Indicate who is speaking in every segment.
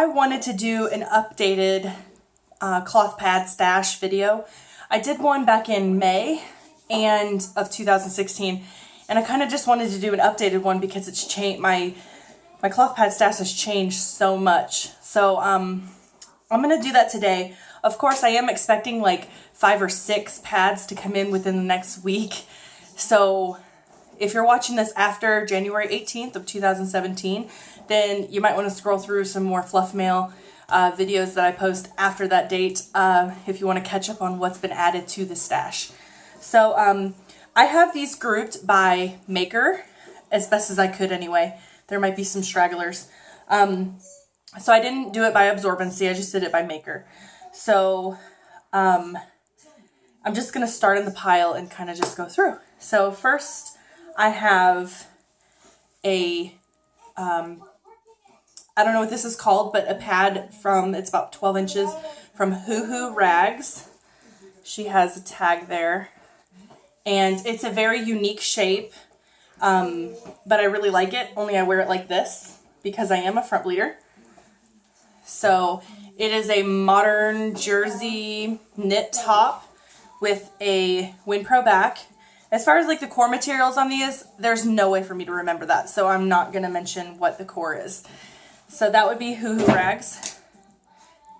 Speaker 1: I wanted to do an updated cloth pad stash video. I did one back in May of 2016, and I kind of just wanted to do an updated one because it's changed. My cloth pad stash has changed so much. So I'm gonna do that today. Of course, I am expecting like 5 or 6 pads to come in within the next week. So if you're watching this after January 18th of 2017, then you might want to scroll through some more Fluff Mail videos that I post after that date if you want to catch up on what's been added to the stash. So I have these grouped by maker as best as I could anyway. There might be some stragglers. So I didn't do it by absorbency, I just did it by maker. So I'm just going to start in the pile and kind of just go through. So first I have a, I don't know what this is called, but a pad it's about 12 inches from Hoo Hoo Rags. She has a tag there. And it's a very unique shape, but I really like it, only I wear it like this because I am a front bleeder. So it is a modern jersey knit top with a WinPro back. As far as like the core materials on these, there's no way for me to remember that, so I'm not going to mention what the core is. So that would be Hoo Hoo Rags.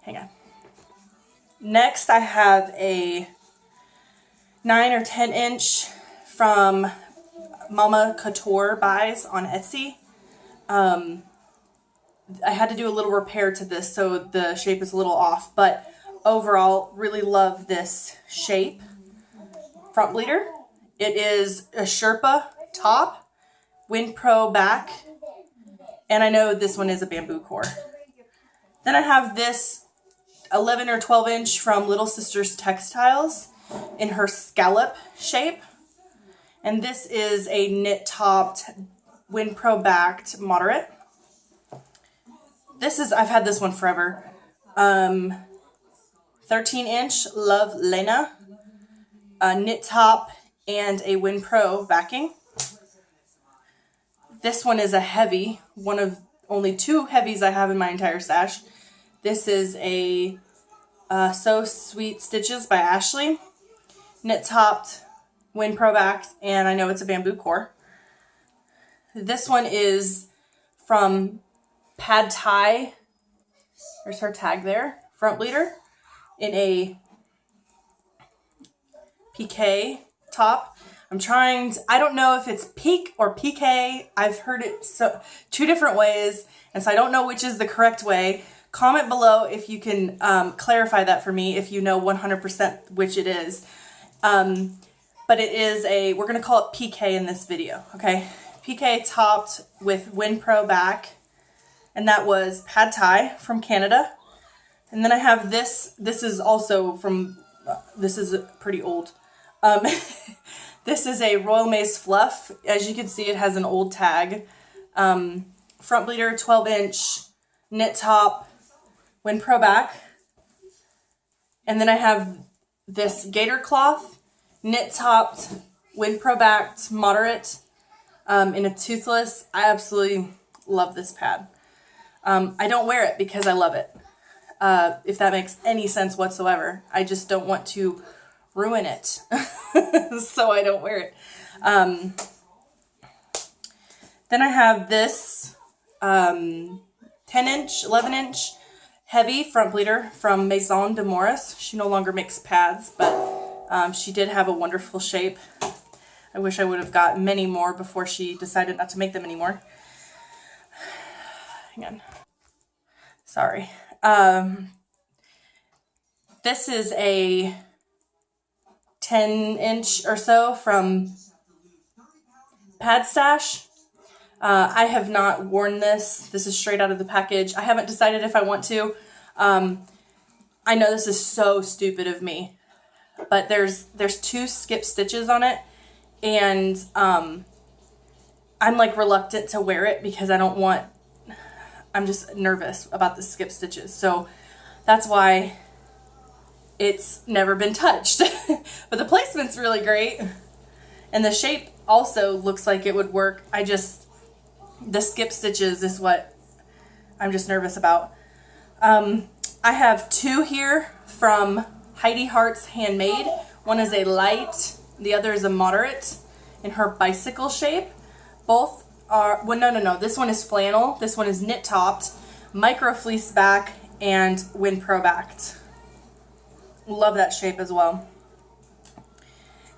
Speaker 1: Hang on. Next I have a 9 or 10 inch from Mama Couture buys on Etsy. I had to do a little repair to this, so the shape is a little off, but overall really love this shape. Front bleeder. It is a Sherpa top, WinPro back, and I know this one is a bamboo core. Then I have this 11 or 12 inch from Little Sisters Textiles in her scallop shape. And this is a knit topped, WinPro backed moderate. I've had this one forever. 13 inch Love Lena, a knit top and a WinPro backing. This one is a heavy, one of only 2 heavies I have in my entire stash. This is a So Sweet Stitches by Ashley, knit topped, WinPro backed, and I know it's a bamboo core. This one is from Pad Thai. There's her tag there. Front bleeder in a PK top. I don't know if it's peak or PK. I've heard it 2 different ways, and so I don't know which is the correct way. Comment below if you can clarify that for me, if you know 100% which it is. But it is we're going to call it PK in this video, okay? PK topped with WinPro back, and that was Pad Thai from Canada. And then I have this is also from, this is pretty old. This is a Royal Mace Fluff. As you can see, it has an old tag. Front bleeder, 12 inch, knit top, WinPro back. And then I have this gator cloth, knit topped, WinPro backed, moderate, in a toothless. I absolutely love this pad. I don't wear it because I love it. If that makes any sense whatsoever. I just don't want to ruin it. So I don't wear it. Then I have this 10 inch, 11 inch heavy front bleeder from Maison de Morris. She no longer makes pads, but she did have a wonderful shape. I wish I would have got many more before she decided not to make them anymore. Hang on. Sorry. This is a 10 inch or so from Pad Stash. I have not worn this. This is straight out of the package. I haven't decided if I want to. I know this is so stupid of me, but there's 2 skip stitches on it, and I'm like reluctant to wear it because I'm just nervous about the skip stitches. So that's why it's never been touched. But the placement's really great. And the shape also looks like it would work. The skip stitches is what I'm just nervous about. I have two here from Heidi Hart's Handmade. One is a light, the other is a moderate in her bicycle shape. Both are, well, no. This one is flannel. This one is knit topped, micro fleece back, and Winpro backed. Love that shape as well.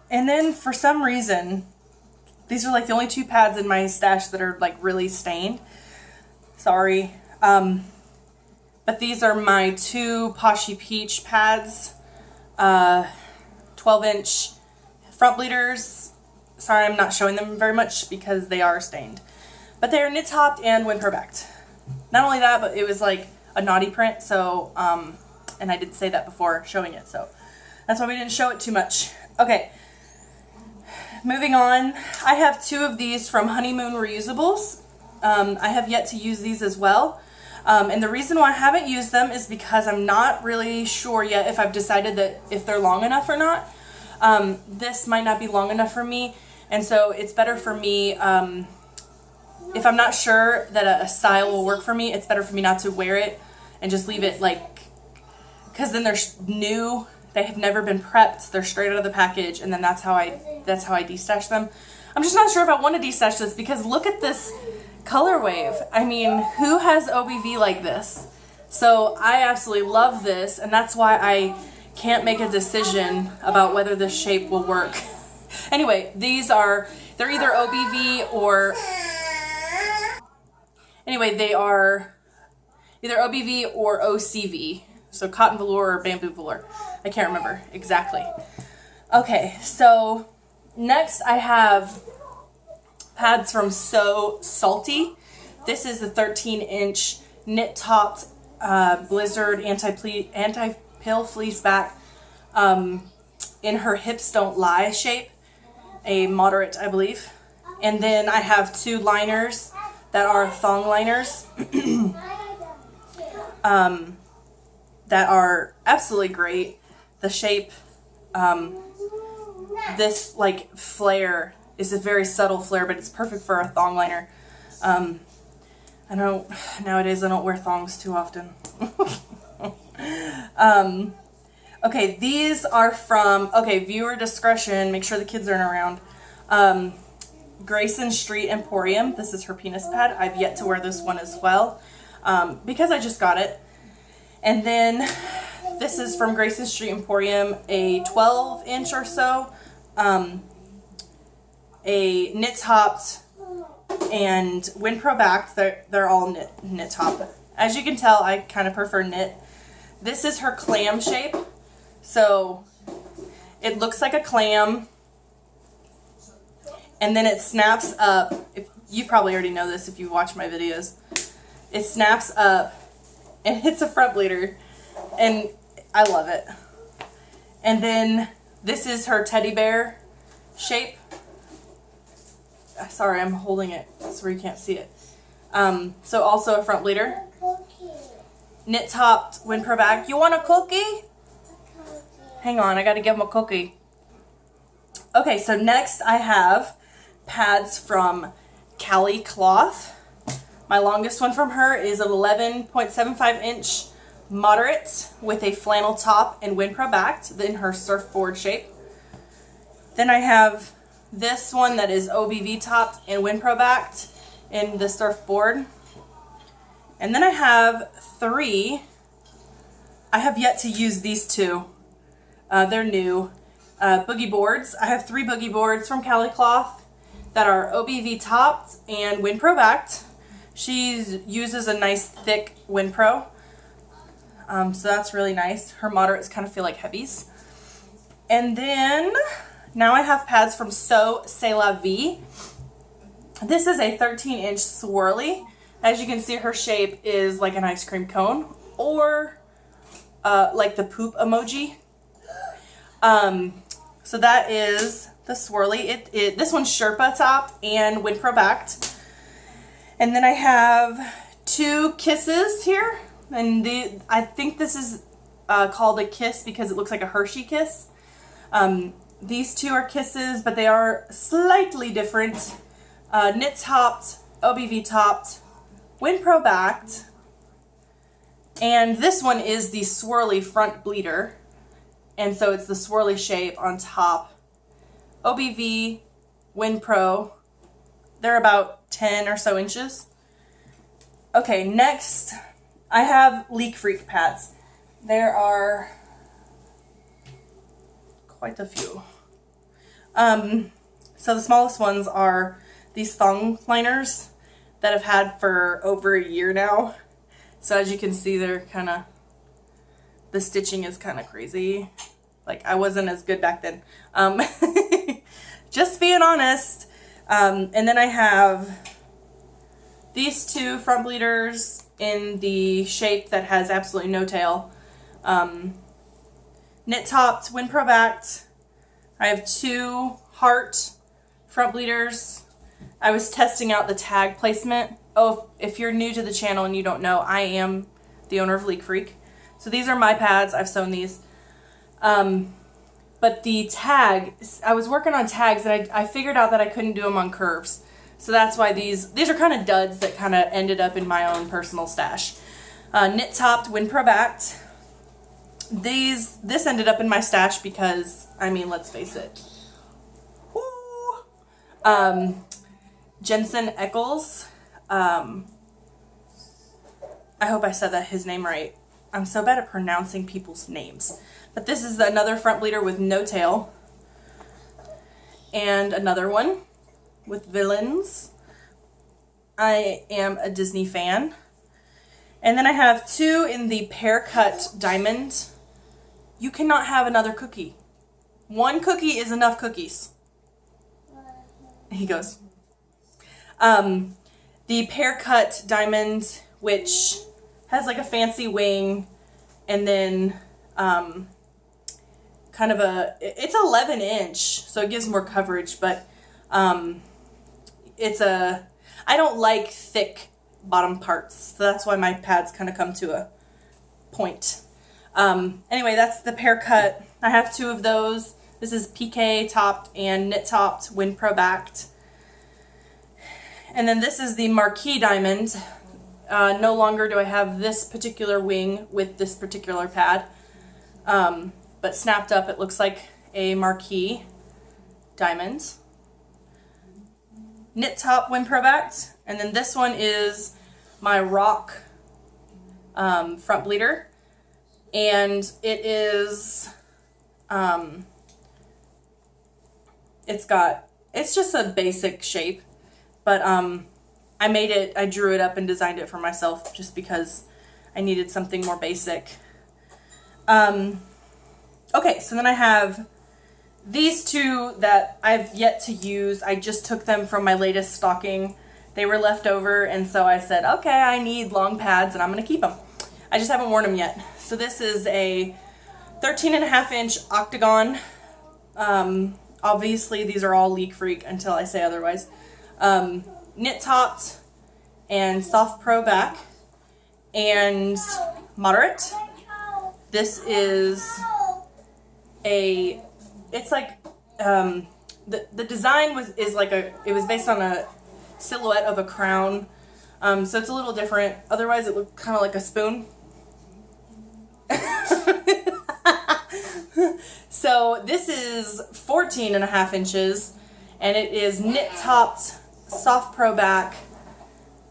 Speaker 1: And then for some reason, these are like the only two pads in my stash that are like really stained. Sorry. But these are my two Poshy Peach pads, 12-inch front bleeders. Sorry, I'm not showing them very much because they are stained. But they are knit topped and Winpro backed. Not only that, but it was like a naughty print, so, and I did say that before showing it, so that's why we didn't show it too much. Okay, moving on. I have two of these from Honeymoon Reusables. I have yet to use these as well. And the reason why I haven't used them is because I'm not really sure yet if I've decided that if they're long enough or not. This might not be long enough for me, and so it's better for me, if I'm not sure that a style will work for me, it's better for me not to wear it and just leave it like, because then they're new, they have never been prepped, they're straight out of the package, and then that's how I destash them. I'm just not sure if I want to destash this because look at this color wave. I mean, who has OBV like this? So I absolutely love this, and that's why I can't make a decision about whether this shape will work. Anyway, they're either OBV or, anyway, they are either OBV or OCV. So cotton velour or bamboo velour. I can't remember exactly. Okay, so next I have pads from So Salty. This is a 13-inch knit topped blizzard anti-pill fleece back in her Hips Don't Lie shape, a moderate, I believe. And then I have two liners that are thong liners that are absolutely great. The shape, this like flare is a very subtle flare, but it's perfect for a thong liner. Nowadays I don't wear thongs too often. Okay, these are from, viewer discretion, make sure the kids aren't around. Grayson Street Emporium, this is her penis pad. I've yet to wear this one as well, because I just got it. And then this is from Grayson Street Emporium, a 12-inch or so, a knit topped and Winpro backed. They're all knit top. As you can tell, I kind of prefer knit. This is her clam shape, so it looks like a clam, and then it snaps up. You probably already know this if you watch my videos. It snaps up and hits a front bleeder, and I love it. And then this is her teddy bear shape. Sorry, I'm holding it so you can't see it. So also a front bleeder. Knit topped Winpro bag. You want a cookie? Hang on, I gotta give him a cookie. Okay, so next I have pads from Cali Cloth. My longest one from her is an 11.75-inch moderate with a flannel top and Winpro backed in her surfboard shape. Then I have this one that is OBV topped and Winpro backed in the surfboard. And then I have three. I have yet to use these two. They're new. Boogie boards. I have three boogie boards from Cali Cloth that are OBV topped and Winpro backed. She uses a nice thick Winpro. So that's really nice. Her moderates kind of feel like heavies. And then now I have pads from So C'est La Vie. This is a 13-inch swirly. As you can see, her shape is like an ice cream cone or like the poop emoji. So that is the swirly. This one's Sherpa top and Winpro backed. And then I have two kisses here. And I think this is called a kiss because it looks like a Hershey kiss. These two are kisses, but they are slightly different. Knit topped, OBV topped, Winpro backed. And this one is the swirly front bleeder. And so it's the swirly shape on top. OBV, Wind Pro. They're about 10 or so inches. Okay, next I have Leak Freak pads. There are quite a few. So the smallest ones are these thong liners that I've had for over a year now. So as you can see, they're kind of, the stitching is kind of crazy. Like, I wasn't as good back then. Just being honest. And then I have these two front bleeders in the shape that has absolutely no tail. Knit topped, Wind Pro backed. I have two heart front bleeders. I was testing out the tag placement. Oh, if you're new to the channel and you don't know, I am the owner of Leak Freak. So these are my pads. I've sewn these. But the tag, I was working on tags and I figured out that I couldn't do them on curves. So that's why these are kind of duds that kind of ended up in my own personal stash. Knit topped, Wind Pro backed. This ended up in my stash because, I mean, let's face it. Woo! Jensen Eccles. I hope I said his name right. I'm so bad at pronouncing people's names. But this is another front bleeder with no tail. And another one with villains. I am a Disney fan. And then I have two in the pear cut diamond. You cannot have another cookie. One cookie is enough cookies. He goes. The pear cut diamond, which has like a fancy wing, and then kind of it's 11 inch, so it gives more coverage, but I don't like thick bottom parts, so that's why my pads kind of come to a point. Anyway, that's the pear cut. I have two of those. This is PK topped and knit topped, Wind Pro backed. And then this is the marquee diamond. No longer do I have this particular wing with this particular pad. But snapped up, it looks like a marquee diamond. Knit top, Wind Pro backed. And then this one is my rock front bleeder. And it is, it's just a basic shape. But I drew it up and designed it for myself just because I needed something more basic. Okay, so then I have these two that I've yet to use. I just took them from my latest stocking. They were left over, and so I said, okay, I need long pads, and I'm going to keep them. I just haven't worn them yet. So this is a 13.5 inch octagon. Obviously, these are all Leak Freak until I say otherwise. Knit topped and soft pro back and moderate. This is it's like the design it was based on a silhouette of a crown, so it's a little different. Otherwise it looked kind of like a spoon. So this is 14.5 inches and it is knit topped, soft pro back,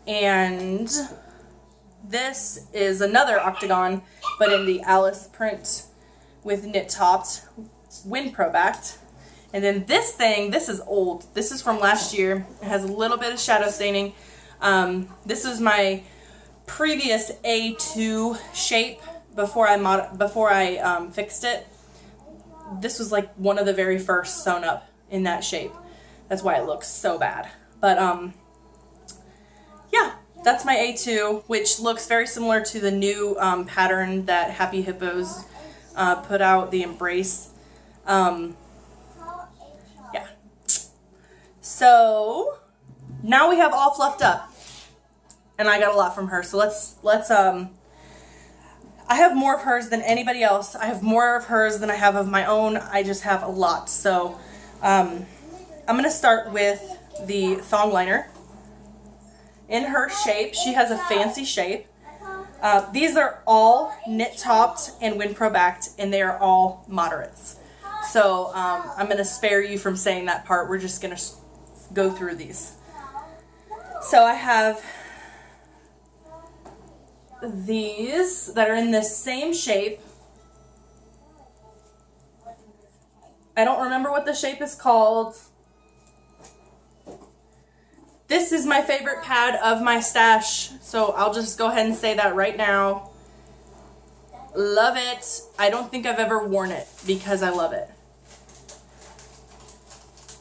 Speaker 1: and this is another octagon but in the Alice print with knit topped, Wind Pro backed. And then this is old. This is from last year. It has a little bit of shadow staining. This is my previous A2 shape before I fixed it. This was like one of the very first sewn up in that shape. That's why it looks so bad. But yeah, that's my A2, which looks very similar to the new pattern that Happy Hippos put out, the Embrace. Yeah. So now we have all fluffed up, and I got a lot from her. So let's I have more of hers than anybody else. I have more of hers than I have of my own. I just have a lot. So I'm gonna start with the thong liner. In her shape, she has a fancy shape. These are all knit topped and Winpro backed, and they are all moderates. So I'm going to spare you from saying that part. We're just going to go through these. So I have these that are in this same shape. I don't remember what the shape is called. This is my favorite pad of my stash, so I'll just go ahead and say that right now. Love it. I don't think I've ever worn it because I love it.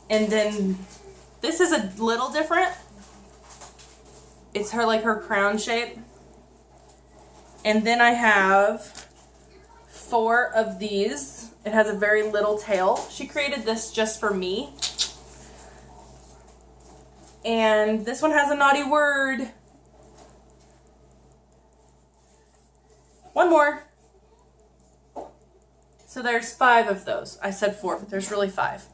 Speaker 1: And then this is a little different. It's her crown shape. And then I have 4 of these. It has a very little tail. She created this just for me. And this one has a naughty word. One more. So there's 5 of those. I said 4, but there's really 5.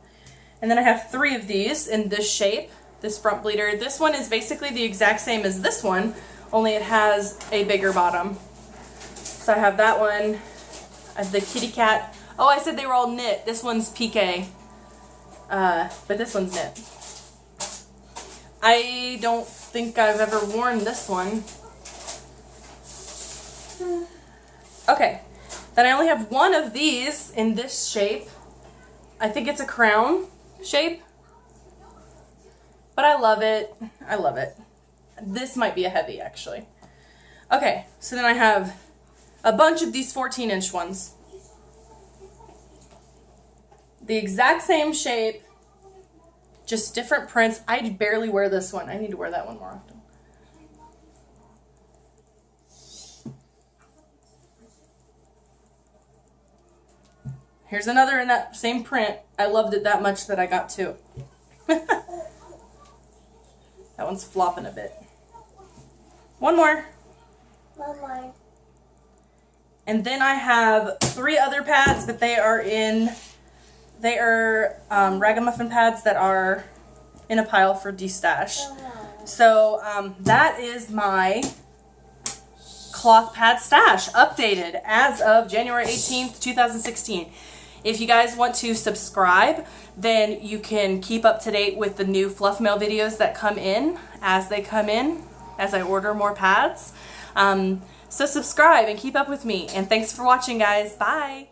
Speaker 1: And then I have 3 of these in this shape, this front bleeder. This one is basically the exact same as this one, only it has a bigger bottom. So I have that one, the kitty cat. Oh, I said they were all knit. This one's PK, but this one's knit. I don't think I've ever worn this one. Okay, then I only have 1 of these in this shape. I think it's a crown shape, but I love it. I love it. This might be a heavy, actually. Okay, so then I have a bunch of these 14-inch ones. The exact same shape, just different prints. I barely wear this one. I need to wear that one more often. Here's another in that same print. I loved it that much that I got 2. That one's flopping a bit. One more.
Speaker 2: One more.
Speaker 1: And then I have 3 other pads, but they are ragamuffin pads that are in a pile for destash. So that is my cloth pad stash updated as of January 18th, 2016. If you guys want to subscribe, then you can keep up to date with the new fluff mail videos that come in as they come in, as I order more pads. So subscribe and keep up with me. And thanks for watching, guys. Bye.